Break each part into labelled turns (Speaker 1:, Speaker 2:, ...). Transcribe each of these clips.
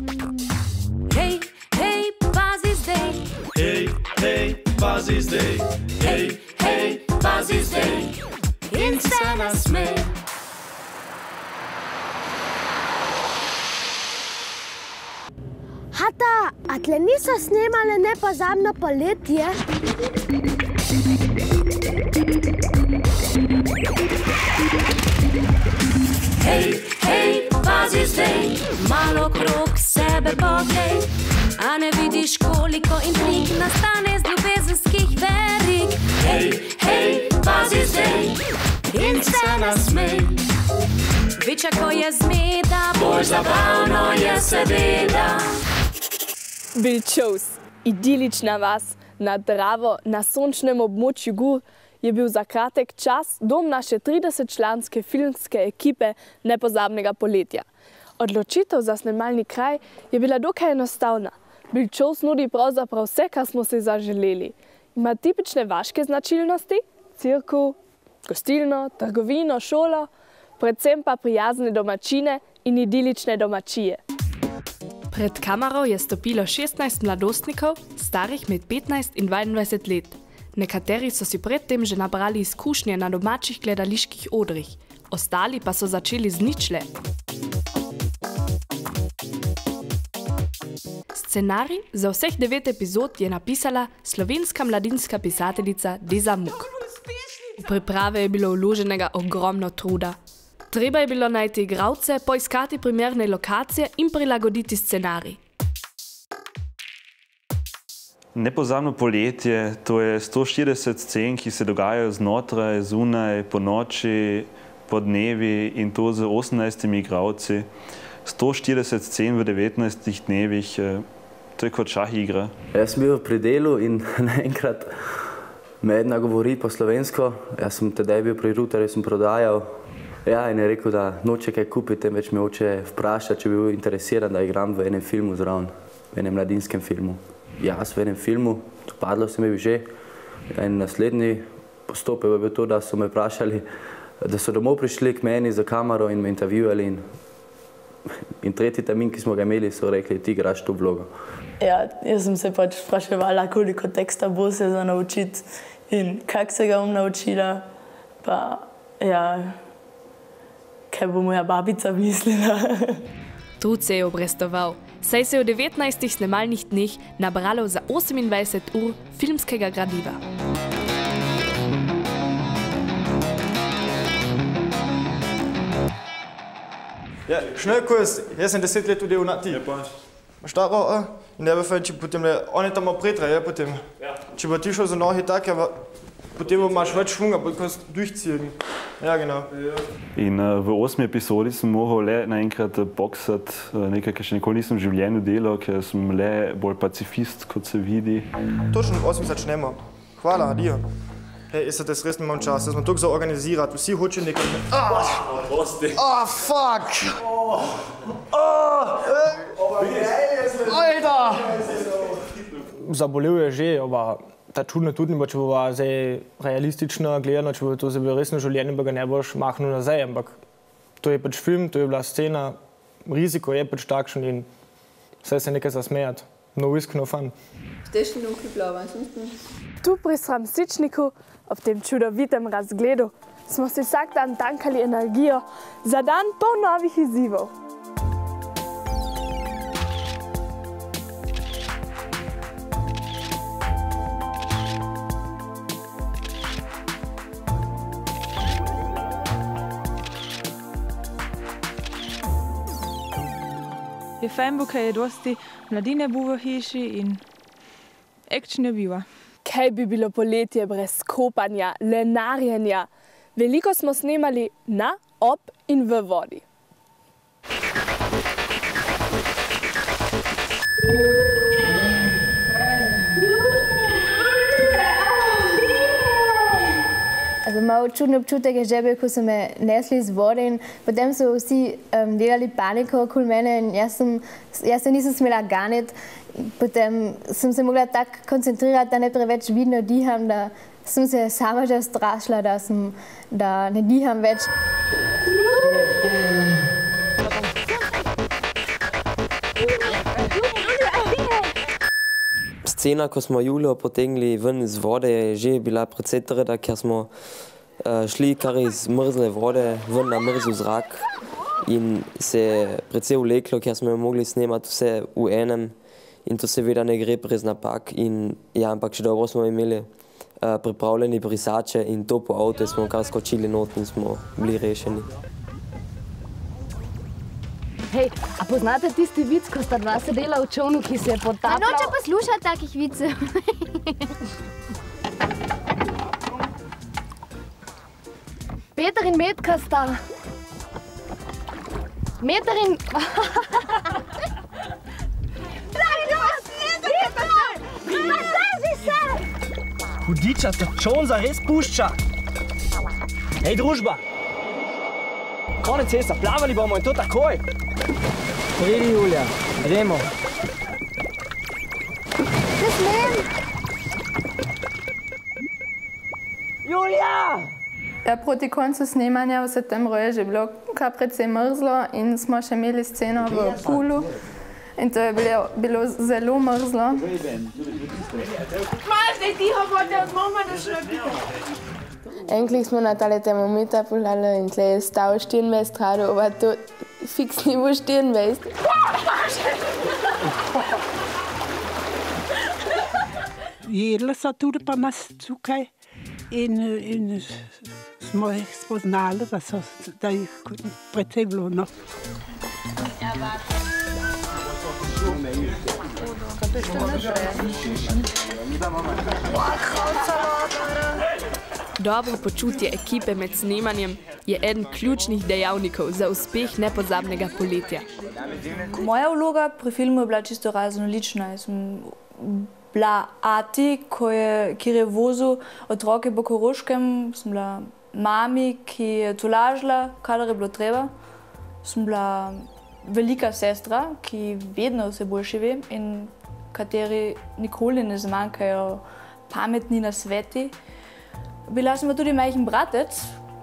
Speaker 1: Hej, hej, pazi zdaj.
Speaker 2: Hej, hej, pazi zdaj. Hej, hej, pazi zdaj.
Speaker 1: In se nasmej.
Speaker 3: Hata, a tle niso snemale Nepozabno poletje?
Speaker 1: Hej, hej, pazi zdaj, malo krog sebe poglej. A ne vidiš, koliko intrig nastane z ljubezenskih verig? Hej, hej, pazi zdaj in se nasmej. Večja, ko je zmeda, bolj zabavno je seveda.
Speaker 4: Vilčovs, idilična vas na Dravo na sončnem območju Gur, je bil za kratek čas dom naše 30-članske filmske ekipe Nepozabnega poletja. Odločitev za snemalni kraj je bila dokaj enostavna. Vilčovs nudi pravzaprav vse, kar smo si zaželeli. Ima tipične vaške značilnosti, cirkus, gostilno, trgovino, šolo, predvsem pa prijazne domačine in idilične domačije. Pred kamero je stopilo 16 mladostnikov, starih med 15 in 22 let. Nekateri so si predtem že nabrali izkušnje na domačih gledaliških odrih, ostali pa so začeli z ničle. Scenarij za vseh 9 epizod je napisala slovenska mladinska pisateljica Deza Muk. V priprave je bilo vloženega ogromno truda. Treba je bilo najti igralce, poiskati primerne lokacije in prilagoditi scenarij.
Speaker 5: Nepozabno poletje, to je 140 scen, ki se dogajajo znotraj, zunaj, po noči, po dnevi in to z 18 igralci. 140 scen v 19 dnevih, to je kot šah igra.
Speaker 6: Jaz sem bil pri delu in naenkrat me ena govori po slovensko. Jaz sem tedaj bil pri Rutarju, sem prodajal. Ja, in je rekel, da noče kaj kupiti, temveč me hoče vprašati, če bi bil interesiran, da igram v enem filmu zraven, v enem mladinskem filmu. Jaz v enem filmu, dopadlo se mi že. In naslednji postopek je bil to, da so me vprašali, da so domov prišli k meni za kamero in me intervjuvali. In tretji termin, ki smo ga imeli, so rekli, ti igraš to vlogo.
Speaker 7: Ja, jaz sem se pač vpraševala, koliko teksta bo se za naučiti in kako se ga bom naučila. Pa ja, kaj bo moja babica mislila.
Speaker 4: Trud se je obrestoval, saj se je v 19 snemalnih dneh nabralo za 28 ur filmskega gradiva.
Speaker 8: Ja, schnell Kurs. Jaz sem 10 let tudi v ti. Ja, pa. Imaš ta roa in ne vem, če potem on je tam pretra, ja, potem. Ja. Če bo ti šel za nohi tak, ja, potem imaš več švunga, potem kannst durchziehen. Ja, genau. Ja.
Speaker 5: In v 8. epizodi sem mogel le naenkrat boksati, nekaj, kar še nikoli nisem v življenju delal, ker sem le bolj pacifist, kot se vidi.
Speaker 8: Točno v 8 začnemo. Hvala, adijo. Hej, jaz se te res nimam čas, da smo tukaj za organizirati, vsi hoče nekaj... fuck!
Speaker 9: Zabolel je že, ta čudno tudi, če bo zdaj realistično gledano, če bo to zdaj resno življenje, pa ga ne boš mahnil nazaj, ampak to je pač film, to je bila scena, riziko je pač takšen in vse se nekaj zasmejati. No risk, no fun.
Speaker 4: Tu pri Sramsičniku, ob tem čudovitem razgledu, smo si vsak dan tankali energijo za dan poln novih izzivov.
Speaker 10: Je fajn bo, kaj je dosti mladine bo v hiši in action je biva.
Speaker 4: Kaj bi bilo poletje brez kopanja, lenarjenja? Veliko smo snemali na, ob in v vodi.
Speaker 11: Malo čudni občutek je že bil, ko so me nesli z vode in potem so vsi delali paniko okoli mene in jaz se nisem smela ganiti. Potem sem se mogla tako koncentrirati, da ne preveč vidno diham, da sem se sama že strašila, da ne diham več.
Speaker 12: Scena, ko smo Julijo potegnili ven iz vode, je že bila precej trda, ker smo šli kar iz mrzle vode ven na mrzel zrak in se je precej vleklo, ker smo jo mogli snemati vse v enem in to seveda ne gre brez napak. Ja, ampak še dobro smo imeli pripravljeni brisače in to po avtu smo kar skočili not in smo bili rešeni.
Speaker 13: Hej, a poznate tisti vic, ko sta dva sedela v čovnu, ki se je potapljal?
Speaker 3: Noče poslušati takih vicev.
Speaker 13: Peter in Metka sta... Meter in...
Speaker 14: Hudiča, sta čovn zares pušča. Hej, družba! Konec cesta, plavali bomo in to takoj. Pridi, Julija, gremo.
Speaker 3: Ne smem!
Speaker 14: Julija!
Speaker 15: Ja, proti koncu snemanja v septembru je že bilo kar precej mrzlo in smo še imeli sceno v Pulu. In to je bilo zelo mrzlo.
Speaker 16: Maš, daj tiho, bote od mama, da še napite.
Speaker 17: Enkrat smo na tale termometer poslali in tle je stal 24 gradov, pa to fiks ni bo 24.
Speaker 18: Jedla so tudi pa nas tukaj in smo jih spoznali, da jih precej bilo. No.
Speaker 4: Dobro počutje ekipe med snemanjem je eden ključnih dejavnikov za uspeh nepozabnega poletja.
Speaker 19: Moja vloga pri filmu je bila čisto raznolična. Jaz sem bila ati, kjer je vozil otroke po Koroškem, sem bila mami, ki je tolažila, kadar je bilo treba. Sem bila velika sestra, ki vedno vse boljše ve in kateri nikoli ne zmanjkajo pametni nasveti. Bila sem tudi majhen bratec,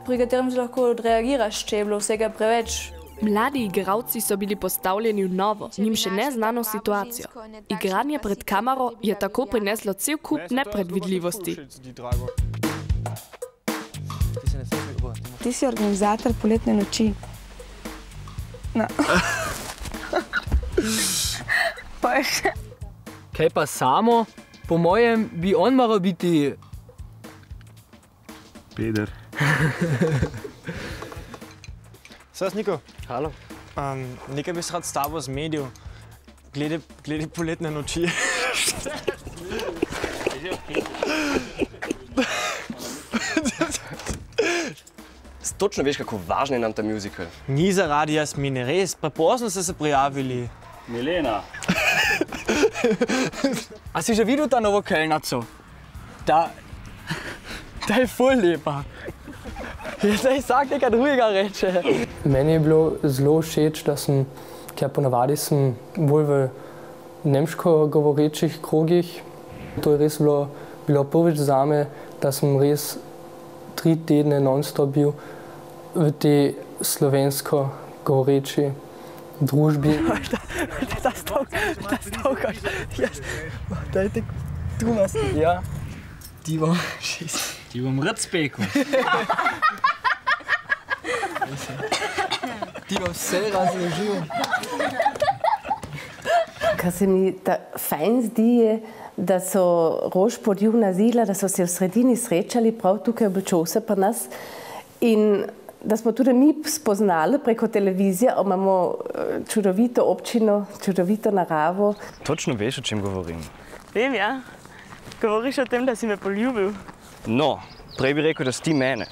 Speaker 19: pri katerem se lahko odreagiraš, če je bilo vsega preveč.
Speaker 4: Mladi igralci so bili postavljeni v novo, njim še neznano situacijo. Igranje pred kamero je tako prineslo cel kup nepredvidljivosti.
Speaker 20: Ti si organizator poletne noči. No.
Speaker 14: Kaj pa Samo? Po mojem bi on moral biti...
Speaker 5: Peder.
Speaker 8: Saj, Niko.
Speaker 14: Halo.
Speaker 8: Nekaj bi se rad s tabo zmedil, glede poletne noči.
Speaker 21: Točno veš, kako važen je nam ta musical.
Speaker 8: Ni zaradi Jasmine, res. Prepozno ste se prijavili.
Speaker 21: Milena.
Speaker 14: A si že videl ta novo kelnaco? Ta je ful lepa. Zdaj vsak nekaj drugega reče.
Speaker 22: Meni je bilo zelo všeč, da sem, ker ponavadi sem bolj v nemško govorečih krogih. To je res bilo prvič zame, da sem res 3 tedne non-stop bil v tej slovensko govoreči družbi.
Speaker 14: Ta stavkaš. Dajte tu nas. Ja. Ti bom rad spekel. Ti bom vse razložil.
Speaker 23: Kar se mi fajn zdi je, da so Rož podjuvna zila, da so se v sredini srečali prav tukaj v Bečovse pri nas in da smo tudi mi spoznali preko televizije, imamo čudovito občino, čudovito naravo.
Speaker 21: Točno veš, o čem govorim.
Speaker 7: Vem, ja. Govoriš o tem, da si me poljubil.
Speaker 21: No, prej bi rekel, da si ti mene.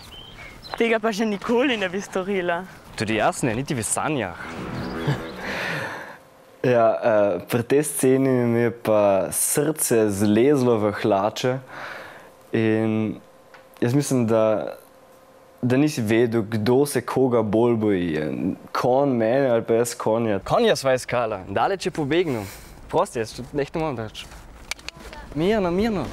Speaker 7: Tega pa še nikoli ne bi storila.
Speaker 21: Tudi jaz ne, niti v sanjah.
Speaker 24: Ja, pri tej sceni mi je pa srce zlezlo v hlače in jaz mislim, da nisi vedel, kdo se koga bolj boji. Konj mene ali pa jaz konja.
Speaker 21: Konja sva iskala, daleč je pobegnil. Prosti, jaz tudi nehto moram reči. Mirno, mirno.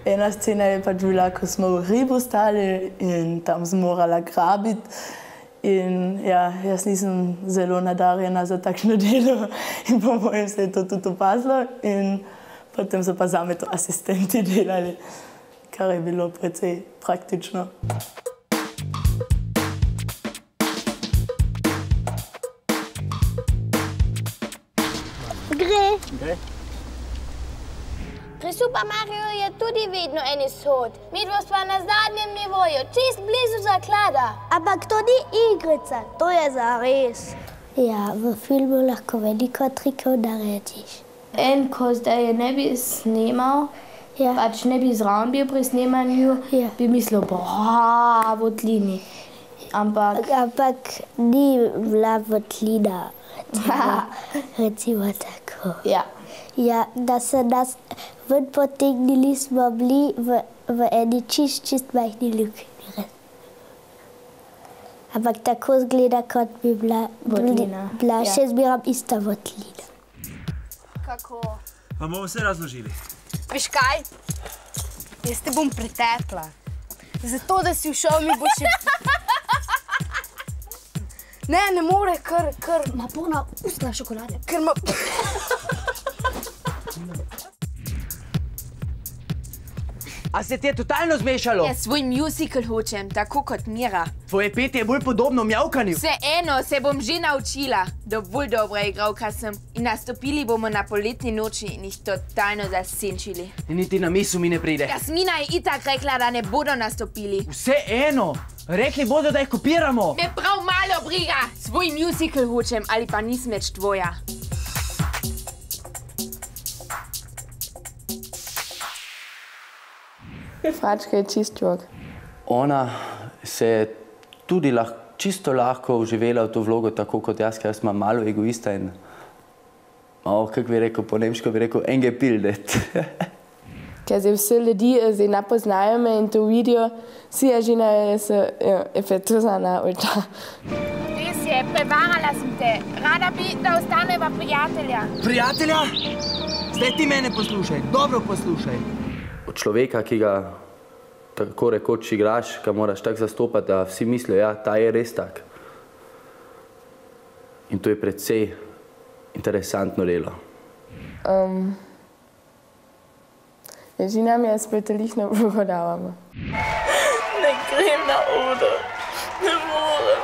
Speaker 7: Ena scena je pač bila, ko smo v hribu stali in tam smo morali grabiti. In ja, jaz nisem zelo nadarjena za takšno delo in po mojem se je to tudi opazilo. In potem so pa zame to asistenti delali, kar je bilo precej praktično.
Speaker 3: Gre. Pri Super Mario je tudi vedno en izhod. Midva sva na zadnjem nivoju, čist blizu zaklada. Ampak to ni igrica, to je zares. Ja, v filmu lahko veliko trikov narediš.
Speaker 1: En, ko zdaj ne bi snimal, pač ne bi zraven bil pri snemanju, bi mislil, votlini.
Speaker 3: Ampak ni bila votlina, recimo tako. Ja, da se nas ven potegnili, smo bili v eni čist majhni luknji. Ampak tako zgleda, kot bi bila še zmerom ista votlina.
Speaker 2: Kako?
Speaker 14: Pa bomo vse razložili.
Speaker 2: Veš kaj? Jaz te bom pretekla. Zato, da si všel, mi bo še... Ne more, ker... Ma polna usta šokolade. Ker ma...
Speaker 14: A se ti je totalno zmešalo?
Speaker 2: Jaz svoj musical hočem, tako kot Mira.
Speaker 14: Tvoje petje je bolj podobno mjavkanju.
Speaker 2: Vseeno, se bom že naučila. Dovolj dobra igralka sem. In nastopili bomo na poletni noči in jih totalno zasenčili.
Speaker 14: Niti na misel mi ne pride.
Speaker 2: Jasmina je itak rekla, da ne bodo nastopili.
Speaker 14: Vseeno! Rekli bodo, da jih kopiramo.
Speaker 2: Me prav malo briga. Svoj musical hočem, ali pa nisem več tvoja.
Speaker 17: Fračka je čist čovek.
Speaker 6: Ona se je tudi čisto lahko vživela v to vlogo, tako kot jaz, ker sem malo egoista in, kako bi rekel, po nemško bi rekel, engebildet.
Speaker 17: Ker se vse ljudi zdaj ne poznajo me in to vidijo, si je žena efektuzana oča.
Speaker 2: Res je, prevarala sem te. Rada bi, da ostaneva prijatelja.
Speaker 14: Prijatelja? Zdaj ti mene poslušaj, dobro poslušaj.
Speaker 6: Od človeka, ki ga tako rekoč igraš, ga moraš tako zastopati, da vsi mislijo, ja, ta je res tak. In to je precej interesantno delo.
Speaker 17: Žena mi je spletališno vlogo dala.
Speaker 7: Ne grem na oder, ne morem.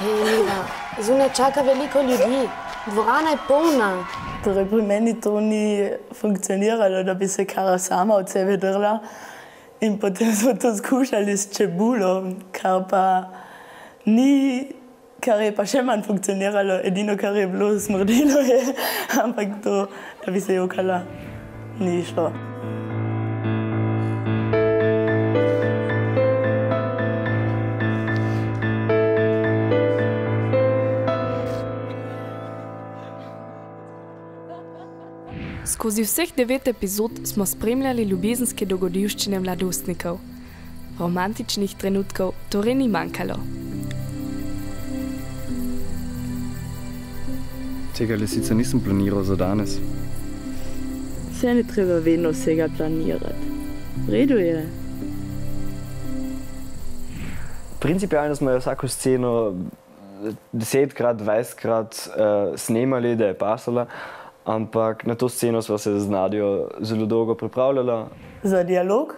Speaker 13: Hej, Mira, zunaj čaka veliko ljudi. Dvorana je polna.
Speaker 7: Torej, pri meni to ni funkcioniralo, da bi se kar sama od sebe drla. In potem smo to skušali s čebulo, kar pa ni, kar je pa še manj funkcioniralo. Edino, kar je bilo smrdelo je, ampak to, da bi se jokala, ni šlo.
Speaker 4: Skozi vseh 9 epizod smo spremljali ljubezenske dogodivščine mladostnikov. Romantičnih trenutkov torej ni manjkalo.
Speaker 24: Tega sicer nisem planiral za danes.
Speaker 7: Vse ne treba vedno vsega planirati. V redu je.
Speaker 24: Principialno smo vsako sceno 10-krat, 20-krat snemali, da je pasala. Ampak na to sceno sva se z Nadjo zelo dolgo pripravljala.
Speaker 7: Za dialog?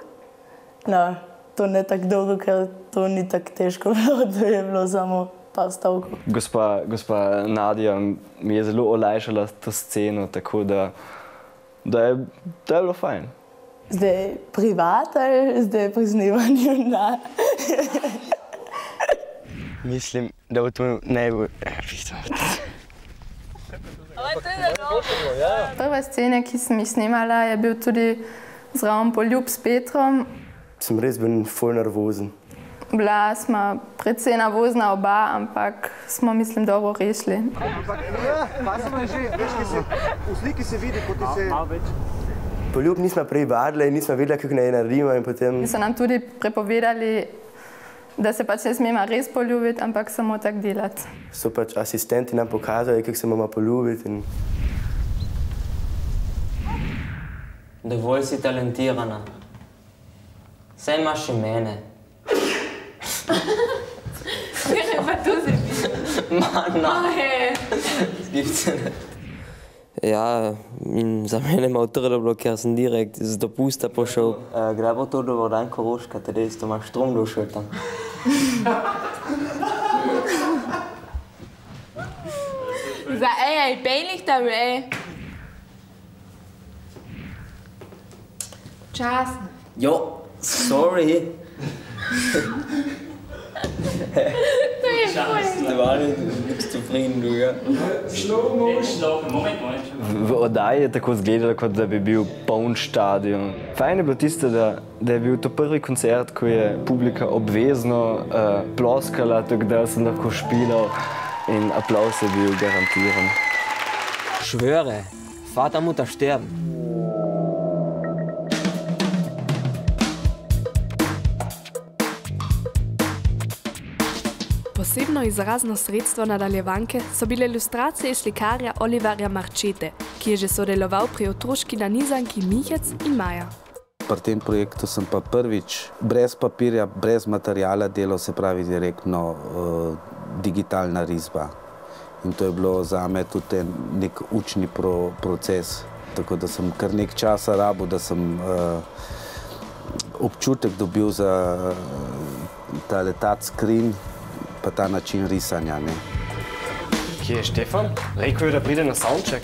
Speaker 7: No, to ne tako dolgo, ker to ni tako težko bilo, to je bilo samo par stavkov.
Speaker 24: Gospa Nadja mi je zelo olajšala to sceno, tako da je bilo fajn.
Speaker 7: Zdaj privat ali zdaj pri snemanju?
Speaker 6: Mislim, da bo to najbolj...
Speaker 15: Prva scena, ki sem jih snemala, je bil tudi zraven poljub s Petrom.
Speaker 9: Sem res bil ful nervozen.
Speaker 15: Bila sva precej nervozna oba, ampak smo, mislim, dobro rešili.
Speaker 9: V sliki se vidi, kot se... Poljub nismo prej vadili, nismo vedeli, kako naj naredimo in potem...
Speaker 15: So nam tudi prepovedali, da se pač ne smemo res poljubiti, ampak samo tako delati.
Speaker 9: So pač asistenti nam pokazali, kako se moramo poljubiti in
Speaker 10: Dovolj si talentirana. Saj imaš še mene.
Speaker 2: Kaj pa to se bi?
Speaker 10: Mana. Zgibt se ne.
Speaker 11: Ja, in za mene malo trdo bilo, ker sem direkt z dopusta pošel.
Speaker 10: Kdaj bo to dober dan Koroška, teda isto imaš strom došel tam.
Speaker 4: Za ej, pejlih tam, ej.
Speaker 2: Čas.
Speaker 10: Jo, sorry.
Speaker 2: To je ful.
Speaker 10: Ste vali, niks zufrieden, du, ja?
Speaker 21: Moment. V oddaji je tako izgledalo, kot da bi bil poln stadion. Fajn je bilo tisto, da je bil to prvi koncert, ko je publika obvezno ploskala, tako da sem lahko špilal in aplavz je bil garantiran.
Speaker 10: Schwöre, Vater, Mutter sterben.
Speaker 4: Posebno izrazno sredstvo nadaljevanke so bile ilustracije slikarja Oliverja Marčete, ki je že sodeloval pri otroški nanizanki Mihec in Maja.
Speaker 12: Pri tem projektu sem pa prvič brez papirja, brez materijala delal, se pravi direktno digitalna risba. In to je bilo zame tudi nek učni proces. Tako da sem kar nek časa rabil, da sem občutek dobil za tale touchscreen, pa ta način risanja.
Speaker 21: Kje je Štefan? Rekel je, da pride na soundcheck.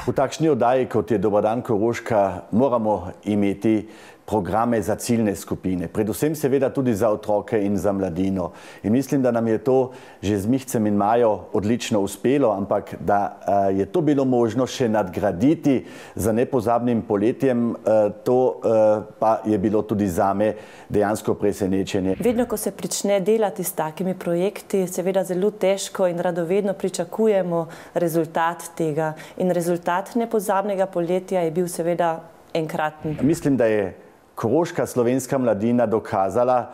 Speaker 16: V takšni oddaji, kot je Dober dan Koroška, moramo imeti programe za ciljne skupine. Predvsem seveda tudi za otroke in za mladino. In mislim, da nam je to že z Mihcem in Majo odlično uspelo, ampak da je to bilo možno še nadgraditi za nepozabnim poletjem, to pa je bilo tudi zame dejansko presenečenje.
Speaker 25: Vedno, ko se prične delati s takimi projekti, seveda zelo težko in radovedno pričakujemo rezultat tega. In rezultat nepozabnega poletja je bil seveda enkraten.
Speaker 16: Mislim, da je koroška slovenska mladina dokazala,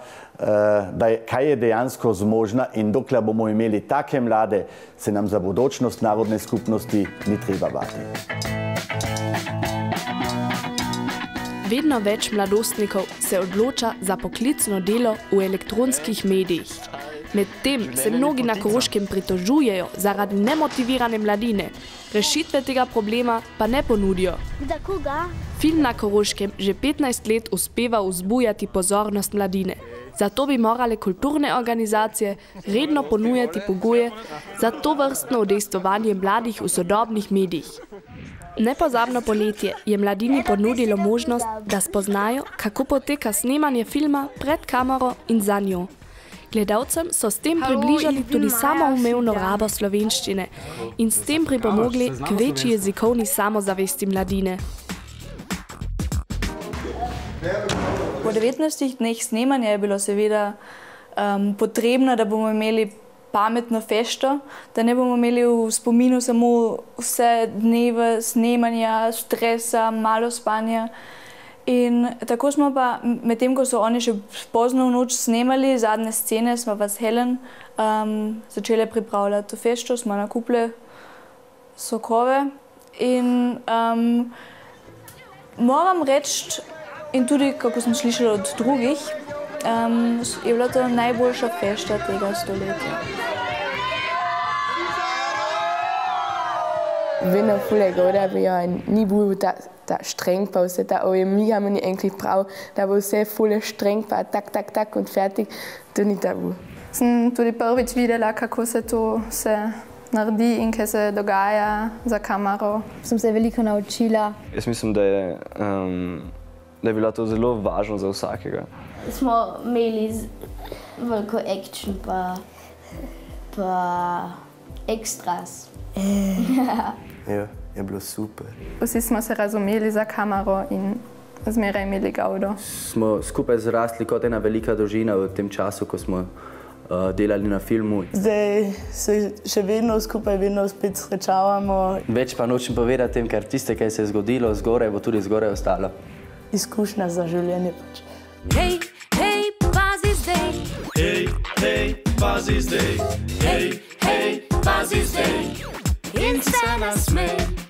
Speaker 16: kaj je dejansko zmožna, in dokler bomo imeli take mlade, se nam za bodočnost narodne skupnosti ni treba bati.
Speaker 4: Vedno več mladostnikov se odloča za poklicno delo v elektronskih medijih. Medtem se mnogi na Koroškem pritožujejo zaradi nemotivirane mladine. Rešitve tega problema pa ne ponudijo. Film na Koroškem že 15 let uspeva vzbujati pozornost mladine. Zato bi morale kulturne organizacije redno ponujati pogoje za tovrstno udejstvovanje mladih v sodobnih medijih. Nepozabno poletje je mladini ponudilo možnost, da spoznajo, kako poteka snemanje filma pred kamero in za njo. Gledalcem so s tem približali tudi samoumevno rabo slovenščine in s tem pripomogli k večji jezikovni samozavesti mladine.
Speaker 19: Po 19 dneh snemanja je bilo seveda potrebno, da bomo imeli pametno fešto, da ne bomo imeli v spominu samo vse dneve snemanja, stresa, malo spanja. In tako smo pa, medtem ko so oni še pozno v noč snemali zadnje scene, smo pa s Helen začeli pripravljati to fešto, smo nakupili sokove in moram reči, in tudi kako sem slišala od drugih, je bila to najboljša fešta tega stoletja.
Speaker 17: Vedno fule goda bi jo in ni bil ta streng pa vse ta mi imamo ni enkrat prav, da bo vse fule streng pa tak in fertig, to ni tabu.
Speaker 15: Sem tudi prvič videla, kako se to naredi in kaj se dogaja za kamero.
Speaker 1: Sem se veliko naučila.
Speaker 21: Jaz mislim, da je bila to zelo važno za vsakega.
Speaker 1: Smo imeli veliko action pa ekstras.
Speaker 9: Ja, je bilo super.
Speaker 15: Vsi smo se razumeli za kamero in zmeraj imeli gaudo.
Speaker 6: Smo skupaj zrasli kot ena velika družina v tem času, ko smo delali na filmu.
Speaker 7: Zdaj se še vedno skupaj, vedno spet srečavamo.
Speaker 6: Več pa nočem povedati tem, ker tiste, kaj se je zgodilo zgoraj, bo tudi zgoraj ostalo.
Speaker 7: Izkušnja za življenje pač.
Speaker 26: Hej, hej, pazi zdaj. Hej, hej, pazi zdaj. Hej, hej, pazi zdaj. In se nasmej.